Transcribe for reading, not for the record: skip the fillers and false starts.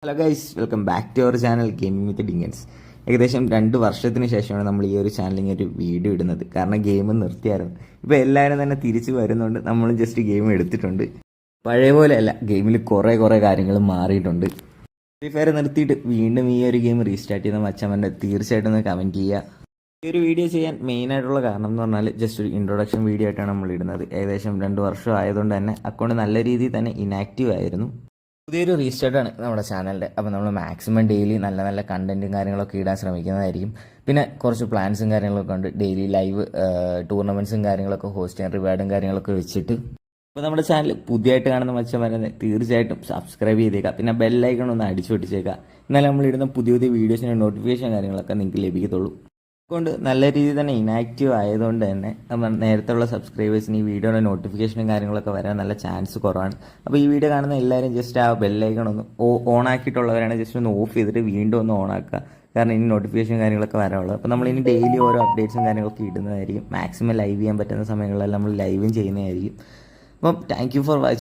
Hello guys, welcome back to our channel gaming with Dinkans. ഏകദേശം 2 വർഷത്തിന് ശേഷമാണ് നമ്മൾ ഈ ഒരു ചാനലിൽ ഒരു വീഡിയോ ഇടുന്നത്. കാരണം ഗെയിം നിർത്തിയായിരുന്നു. ഇപ്പോൾ എല്ലാവരും തന്നെ തിരിച്ചു വരുന്നുണ്ട്. നമ്മളും ജസ്റ്റ് ഗെയിം എടുത്തിട്ടുണ്ട്. പഴയ പോലെയല്ല, ഗെയിമിൽ കുറേ കാര്യങ്ങൾ മാറിയിട്ടുണ്ട്. ഫ്രീ ഫയർ നിർത്തിയിട്ട് വീണ്ടും ഈ ഒരു ഗെയിം റീസ്റ്റാർട്ട് ചെയ്യുന്ന മച്ചമ്മൻ്റെ തീർച്ചയായിട്ടും ഒന്ന് കമൻറ്റ് ചെയ്യുക. ഈ ഒരു വീഡിയോ ചെയ്യാൻ മെയിനായിട്ടുള്ള കാരണം എന്ന് പറഞ്ഞാൽ ജസ്റ്റ് ഒരു ഇൻട്രൊഡക്ഷൻ വീഡിയോ ആയിട്ടാണ് നമ്മൾ ഇടുന്നത്. ഏകദേശം 2 വർഷം ആയതുകൊണ്ട് തന്നെ അക്കൗണ്ട് നല്ല രീതിയിൽ തന്നെ ഇനാക്റ്റീവ് ആയിരുന്നു. പുതിയൊരു റീസ്റ്റാർട്ടാണ് നമ്മുടെ ചാനലിൻ്റെ. അപ്പോൾ നമ്മൾ മാക്സിമം ഡെയിലി നല്ല കണ്ടൻറ്റും കാര്യങ്ങളൊക്കെ ഇടാൻ ശ്രമിക്കുന്നതായിരിക്കും. പിന്നെ കുറച്ച് പ്ലാൻസും കാര്യങ്ങളൊക്കെ ഉണ്ട്. ഡെയിലി ലൈവ് ടൂർണമെൻറ്റ്സും കാര്യങ്ങളൊക്കെ ഹോസ്റ്റ് ചെയ്യാൻ റിവാർഡും കാര്യങ്ങളൊക്കെ വെച്ചിട്ട്. അപ്പോൾ നമ്മുടെ ചാനൽ പുതിയതായിട്ട് കാണുന്ന മച്ചന്മാരെ തീർച്ചയായിട്ടും സബ്സ്ക്രൈബ് ചെയ്തേക്കുക. പിന്നെ ബെല്ലൈക്കൺ ഒന്ന് അടിച്ചു പൊട്ടിച്ചേക്കുക. എന്നാലും നമ്മളിടുന്ന പുതിയ വീഡിയോസിൻ്റെ നോട്ടിഫിക്കേഷൻ കാര്യങ്ങളൊക്കെ നിങ്ങൾക്ക് ലഭിക്കത്തുള്ളൂ. അതുകൊണ്ട് നല്ല രീതിയിൽ തന്നെ ഇനാക്റ്റീവ് ആയതുകൊണ്ട് തന്നെ നമ്മൾ നേരത്തെ ഉള്ള സബ്സ്ക്രൈബേഴ്സിന് ഈ വീഡിയോയുടെ നോട്ടിഫിക്കേഷനും കാര്യങ്ങളൊക്കെ വരാൻ നല്ല ചാൻസ് കുറവാണ്. അപ്പോൾ ഈ വീഡിയോ കാണുന്ന എല്ലാവരും ജസ്റ്റ് ആ ബെല്ലൈക്കൺ ഒന്ന് ഓൺ ആക്കിയിട്ടുള്ളവരാണ് ജസ്റ്റ് ഒന്ന് ഓഫ് ചെയ്തിട്ട് വീണ്ടും ഒന്ന് ഓൺ ആക്കുക. കാരണം ഇനി നോട്ടിഫിക്കേഷൻ കാര്യങ്ങളൊക്കെ വരാനുള്ളത്. അപ്പോൾ നമ്മളിനി ഡെയിലി ഓരോ അപ്ഡേറ്റ്സും കാര്യങ്ങളൊക്കെ ഇടുന്നതായിരിക്കും. മാക്സിമം ലൈവ് ചെയ്യാൻ പറ്റുന്ന സമയങ്ങളിലെല്ലാം നമ്മൾ ലൈവും ചെയ്യുന്നതായിരിക്കും. അപ്പം താങ്ക് യു ഫോർ വാച്ചിങ്.